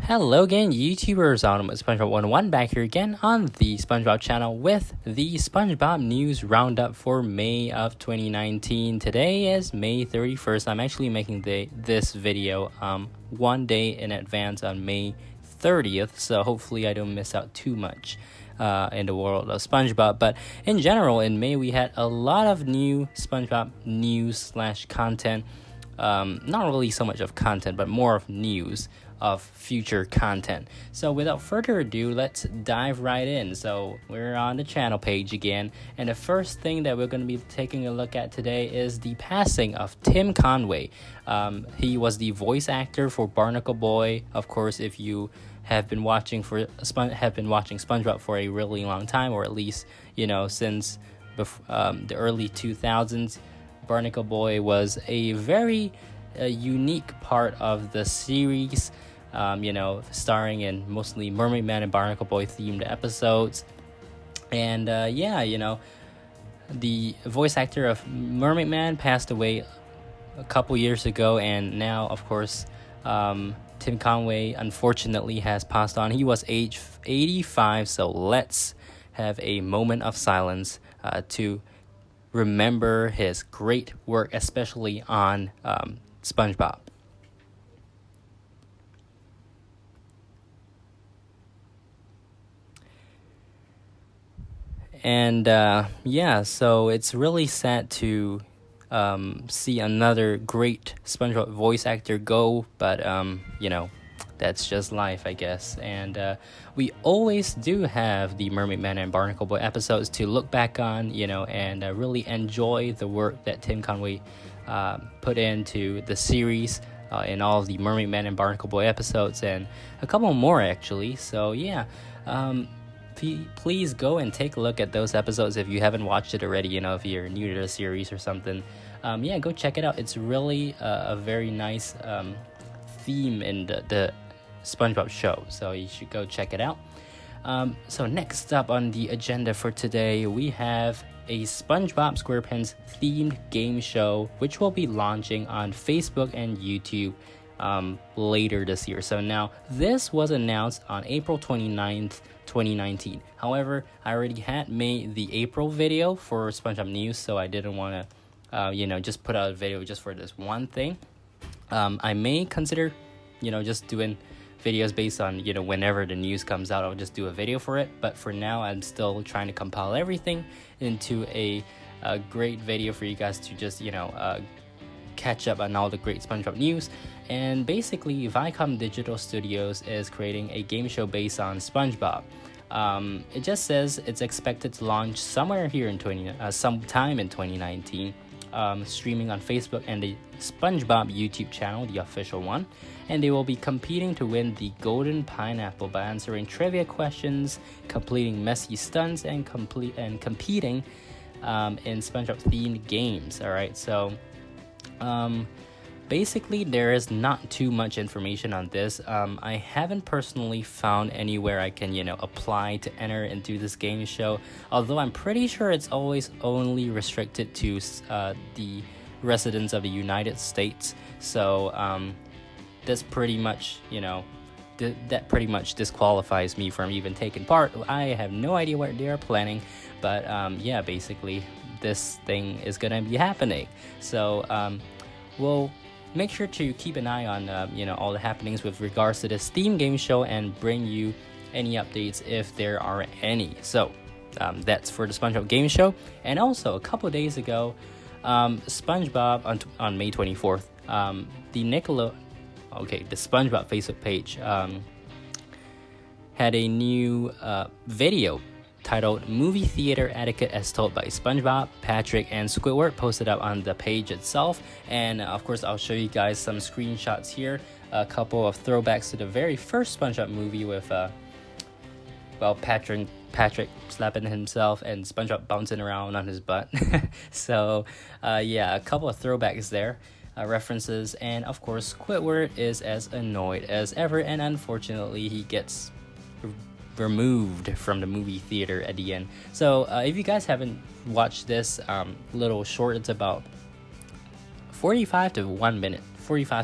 Hello again, YouTubers. SpongeBob 101 back here again on the SpongeBob channel with the SpongeBob news roundup for May of 2019. Today is May 31st. I'm actually making this video one day in advance on May 30th, so hopefully I don't miss out too much in the world of SpongeBob. But in general, in May we had a lot of new SpongeBob news / content. Not really so much of content, but more of news of future content. So without further ado, let's dive right in. So we're on the channel page again, and the first thing that we're going to be taking a look at today is the passing of Tim Conway. He was the voice actor for Barnacle Boy. Of course, if you have been watching SpongeBob for a really long time, or at least since the early 2000s, Barnacle Boy was a very unique part of the series, starring in mostly Mermaid Man and Barnacle Boy themed episodes. And the voice actor of Mermaid Man passed away a couple years ago, and now, of course, Tim Conway unfortunately has passed on. He was age 85, so let's have a moment of silence to remember his great work, especially on SpongeBob. And so it's really sad to see another great SpongeBob voice actor go, but that's just life, I guess. And we always do have the Mermaid Man and Barnacle Boy episodes to look back on, and really enjoy the work that Tim Conway put into the series in all of the Mermaid Man and Barnacle Boy episodes, and a couple more actually. So please go and take a look at those episodes if you haven't watched it already. If you're new to the series or something, go check it out. It's really a very nice theme in the SpongeBob show, so you should go check it out. So next up on the agenda for today, we have a SpongeBob SquarePants themed game show, which will be launching on Facebook and YouTube later this year. So now this was announced on April 29th, 2019. However, I already had made the April video for SpongeBob news, so I didn't want to just put out a video just for this one thing. I may consider just doing videos based on whenever the news comes out. I'll just do a video for it, but for now I'm still trying to compile everything into a great video for you guys to just catch up on all the great SpongeBob news. And basically, Viacom Digital Studios is creating a game show based on SpongeBob. It just says it's expected to launch somewhere here in sometime in 2019, streaming on Facebook and the SpongeBob YouTube channel, the official one. And they will be competing to win the Golden Pineapple by answering trivia questions, completing messy stunts, and competing in SpongeBob themed games. All right, so basically there is not too much information on this. I haven't personally found anywhere I can apply to enter into this game show, although I'm pretty sure it's always only restricted to the residents of the United States. So that's pretty much that pretty much disqualifies me from even taking part. I have no idea what they are planning, but basically this thing is gonna be happening. So we'll make sure to keep an eye on all the happenings with regards to this theme game show and bring you any updates if there are any. So that's for the SpongeBob game show. And also a couple days ago, SpongeBob on May 24th, the SpongeBob Facebook page had a new video titled Movie Theater Etiquette as Told by SpongeBob, Patrick, and Squidward posted up on the page itself. And of course, I'll show you guys some screenshots here, a couple of throwbacks to the very first SpongeBob movie with Patrick slapping himself and SpongeBob bouncing around on his butt. So a couple of throwbacks there. references, and of course Squidward is as annoyed as ever, and unfortunately he gets removed from the movie theater at the end. So if you guys haven't watched this little short, it's about 45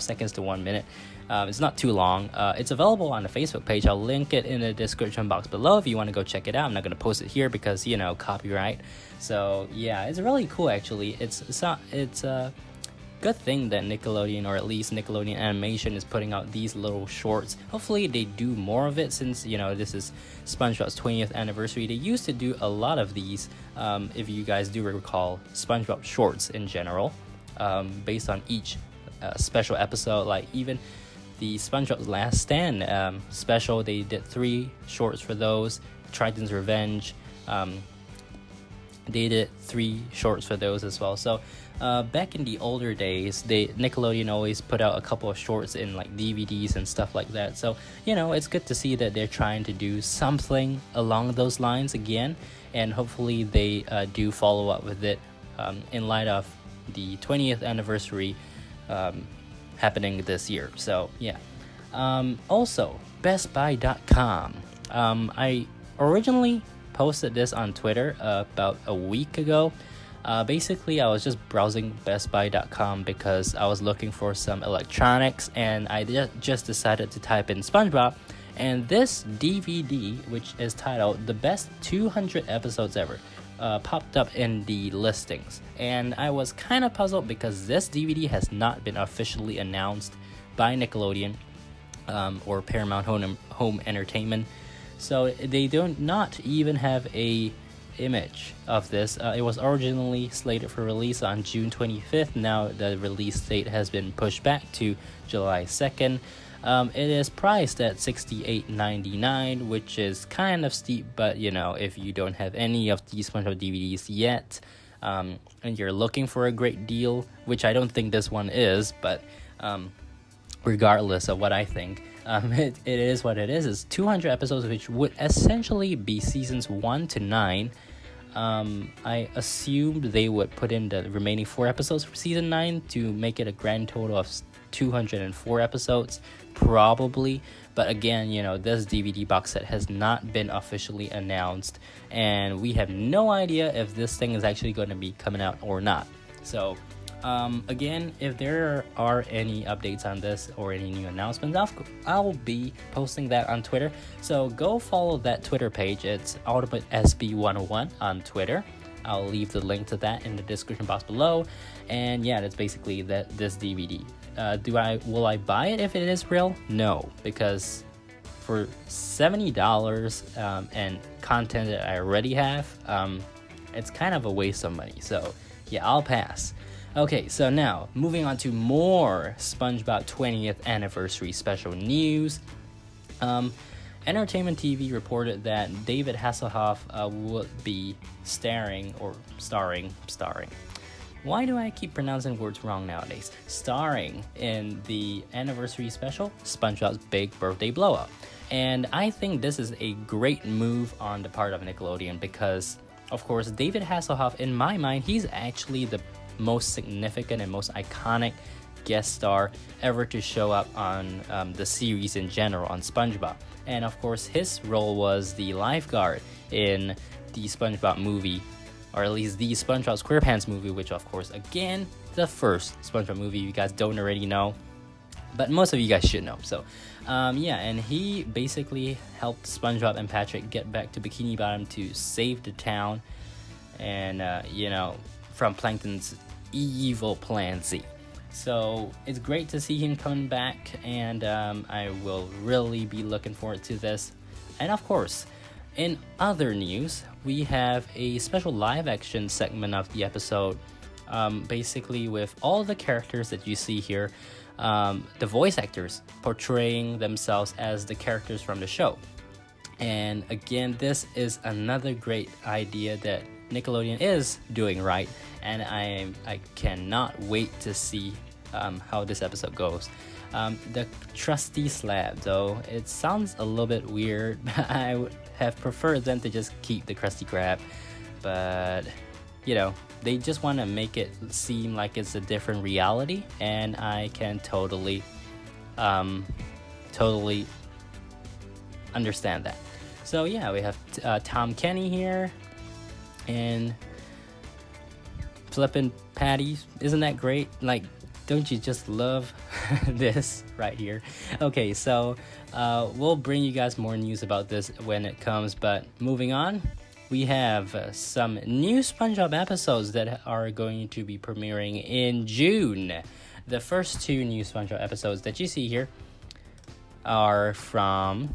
seconds to 1 minute. It's not too long. It's available on the Facebook page. I'll link it in the description box below if you want to go check it out. I'm not going to post it here because, you know, copyright. So yeah, it's really cool actually. It's a good thing that Nickelodeon, or at least Nickelodeon Animation, is putting out these little shorts. Hopefully they do more of it, since, you know, this is SpongeBob's 20th anniversary. They used to do a lot of these, if you guys do recall, SpongeBob shorts in general, based on each special episode. Like even the SpongeBob's Last Stand special, they did 3 shorts for those. Triton's Revenge, they did 3 shorts for those as well. So back in the older days, Nickelodeon always put out a couple of shorts in like DVDs and stuff like that. So, you know, it's good to see that they're trying to do something along those lines again, and hopefully they do follow up with it in light of the 20th anniversary happening this year. So yeah. Also, bestbuy.com. I originally posted this on Twitter about a week ago. Basically, I was just browsing bestbuy.com because I was looking for some electronics, and I just decided to type in SpongeBob, and this DVD, which is titled The Best 200 Episodes Ever, popped up in the listings. And I was kind of puzzled because this DVD has not been officially announced by Nickelodeon or Paramount Home Entertainment. So they do not even have a image of this. It was originally slated for release on June 25th. Now the release date has been pushed back to July 2nd. It is priced at $68.99, which is kind of steep, but you know, if you don't have any of these SpongeBob DVDs yet, and you're looking for a great deal, which I don't think this one is, but regardless of what I think, it is what it is. It's 200 episodes, which would essentially be seasons 1 to 9. I assumed they would put in the remaining 4 episodes for season 9 to make it a grand total of 204 episodes, probably. But again, you know, this DVD box set has not been officially announced, and we have no idea if this thing is actually going to be coming out or not. So again, if there are any updates on this or any new announcements, I'll be posting that on Twitter. So go follow that Twitter page. It's UltimateSB101 on Twitter. I'll leave the link to that in the description box below. And yeah, that's basically this DVD. Will I buy it if it is real? No, because for $70 and content that I already have, it's kind of a waste of money. So yeah, I'll pass. Okay, so now moving on to more SpongeBob 20th anniversary special news. Entertainment TV reported that David Hasselhoff would be starring. Why do I keep pronouncing words wrong nowadays? Starring in the anniversary special, SpongeBob's Big Birthday Blowout. And I think this is a great move on the part of Nickelodeon because, of course, David Hasselhoff, in my mind, he's actually the most significant and most iconic guest star ever to show up on the series in general, on SpongeBob. And of course, his role was the lifeguard in the SpongeBob movie, or at least the SpongeBob SquarePants movie, which of course, again, the first SpongeBob movie. You guys don't already know, but most of you guys should know. So yeah, and he basically helped SpongeBob and Patrick get back to Bikini Bottom to save the town, and you know, from Plankton's evil plan C. So it's great to see him coming back, and I will really be looking forward to this. And of course, in other news, we have a special live action segment of the episode, basically with all the characters that you see here, the voice actors portraying themselves as the characters from the show. And again, this is another great idea that Nickelodeon is doing right, and I cannot wait to see how this episode goes. The trusty slab, though, it sounds a little bit weird. I would have preferred them to just keep the Krusty Krab, but they just want to make it seem like it's a different reality, and I can totally understand that. So yeah, we have Tom Kenny here, and flippin' patties. Isn't that great? Like, don't you just love this right here? Okay, so we'll bring you guys more news about this when it comes, but moving on, we have some new SpongeBob episodes that are going to be premiering in June. The first two new SpongeBob episodes that you see here are from,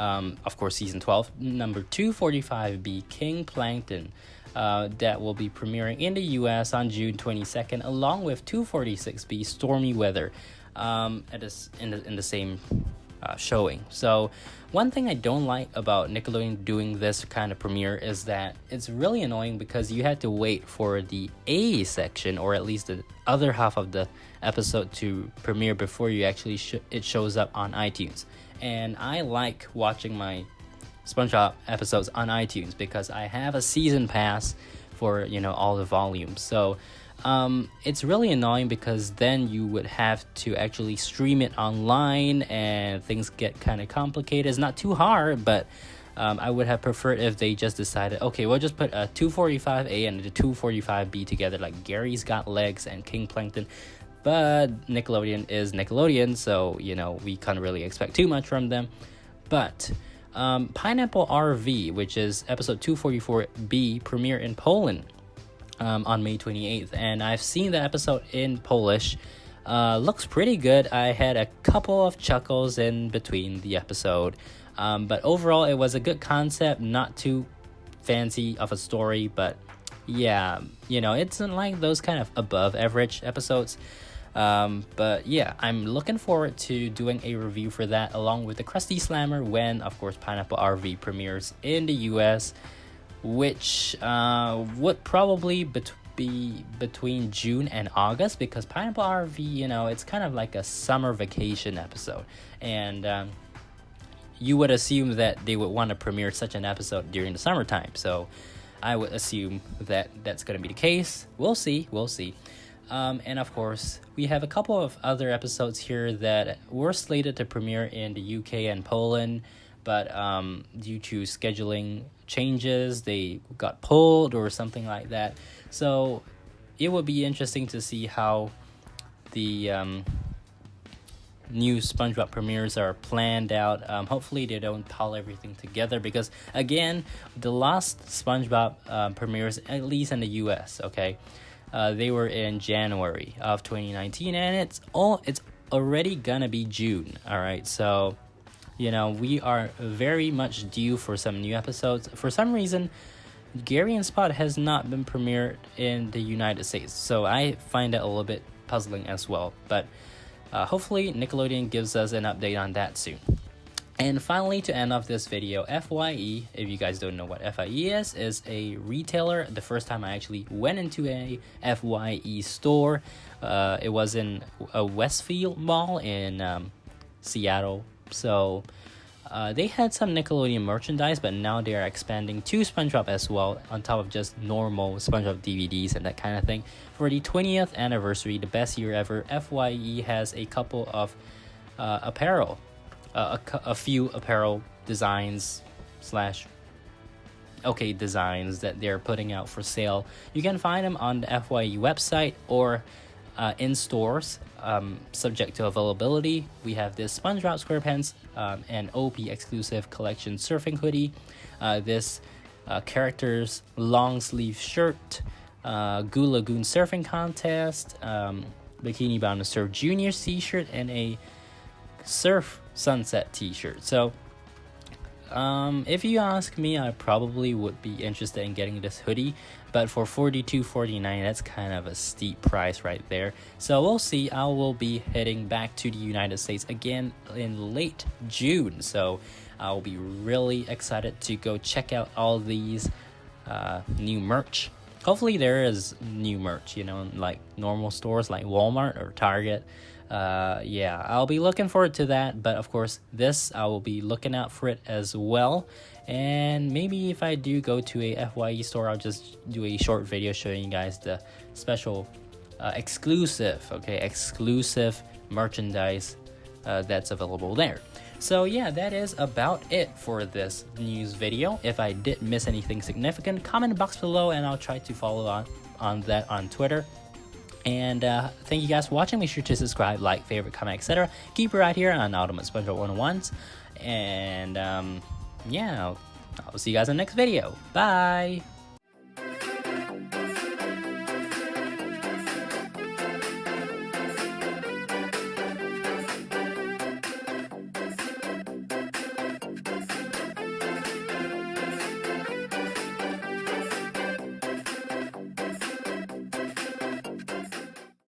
of course, season 12, number 245B, King Plankton. That will be premiering in the US on June 22nd, along with 246B, Stormy Weather, in the same showing. So one thing I don't like about Nickelodeon doing this kind of premiere is that it's really annoying because you had to wait for the A section, or at least the other half of the episode, to premiere before you actually it shows up on iTunes. And I like watching my SpongeBob episodes on iTunes because I have a season pass for all the volumes. So it's really annoying because then you would have to actually stream it online, and things get kind of complicated. It's not too hard, but I would have preferred if they just decided, okay, we'll just put a 245A and a 245B together, like Gary's Got Legs and King Plankton. But Nickelodeon is Nickelodeon, so we can't really expect too much from them. But Pineapple RV, which is episode 244B, premiere in Poland on May 28th, and I've seen the episode in Polish. Looks pretty good. I had a couple of chuckles in between the episode, but overall it was a good concept, not too fancy of a story, but yeah, it's not like those kind of above average episodes. But yeah, I'm looking forward to doing a review for that along with the Krusty Slammer when, of course, Pineapple RV premieres in the US, which would probably be between June and August, because Pineapple RV, it's kind of like a summer vacation episode, and you would assume that they would want to premiere such an episode during the summertime, so I would assume that that's going to be the case. We'll see. And of course, we have a couple of other episodes here that were slated to premiere in the UK and Poland, but due to scheduling changes, they got pulled or something like that. So it would be interesting to see how the new SpongeBob premieres are planned out. Hopefully they don't pile everything together, because again, the last SpongeBob premieres, at least in the US, okay, they were in January of 2019, and it's already gonna be June. All right, so we are very much due for some new episodes. For some reason, Gary and Spot has not been premiered in the United States, so I find that a little bit puzzling as well, but hopefully Nickelodeon gives us an update on that soon. And finally, to end off this video, FYE, if you guys don't know what FYE is a retailer. The first time I actually went into a FYE store, it was in a Westfield mall in Seattle. So they had some Nickelodeon merchandise, but now they are expanding to SpongeBob as well, on top of just normal SpongeBob DVDs and that kind of thing. For the 20th anniversary, the best year ever, FYE has a couple of apparel, a few apparel designs designs that they're putting out for sale. You can find them on the FYE website or in stores, subject to availability. We have this SpongeBob SquarePants and OP-Exclusive collection surfing hoodie, this characters long sleeve shirt, Goo Lagoon surfing contest, Bikini Bound to Surf Juniors t-shirt, and a Surf Sunset t-shirt. So if you ask me, I probably would be interested in getting this hoodie, but for $42.49, that's kind of a steep price right there. So we'll see. I will be heading back to the United States again in late June, so I'll be really excited to go check out all these new merch. hopefully there is new merch, you know, like normal stores like Walmart or Target. Yeah, I'll be looking forward to that. But of course, this I will be looking out for it as well. And maybe if I do go to a FYE store, I'll just do a short video showing you guys the special exclusive merchandise that's available there. So yeah, that is about it for this news video. If I did miss anything significant, comment in the box below and I'll try to follow on that on Twitter. And thank you guys for watching. Make sure to subscribe, like, favorite, comment, etc. Keep it right here on Ultimate SpongeBob 101s. And yeah, I'll see you guys in the next video. Bye!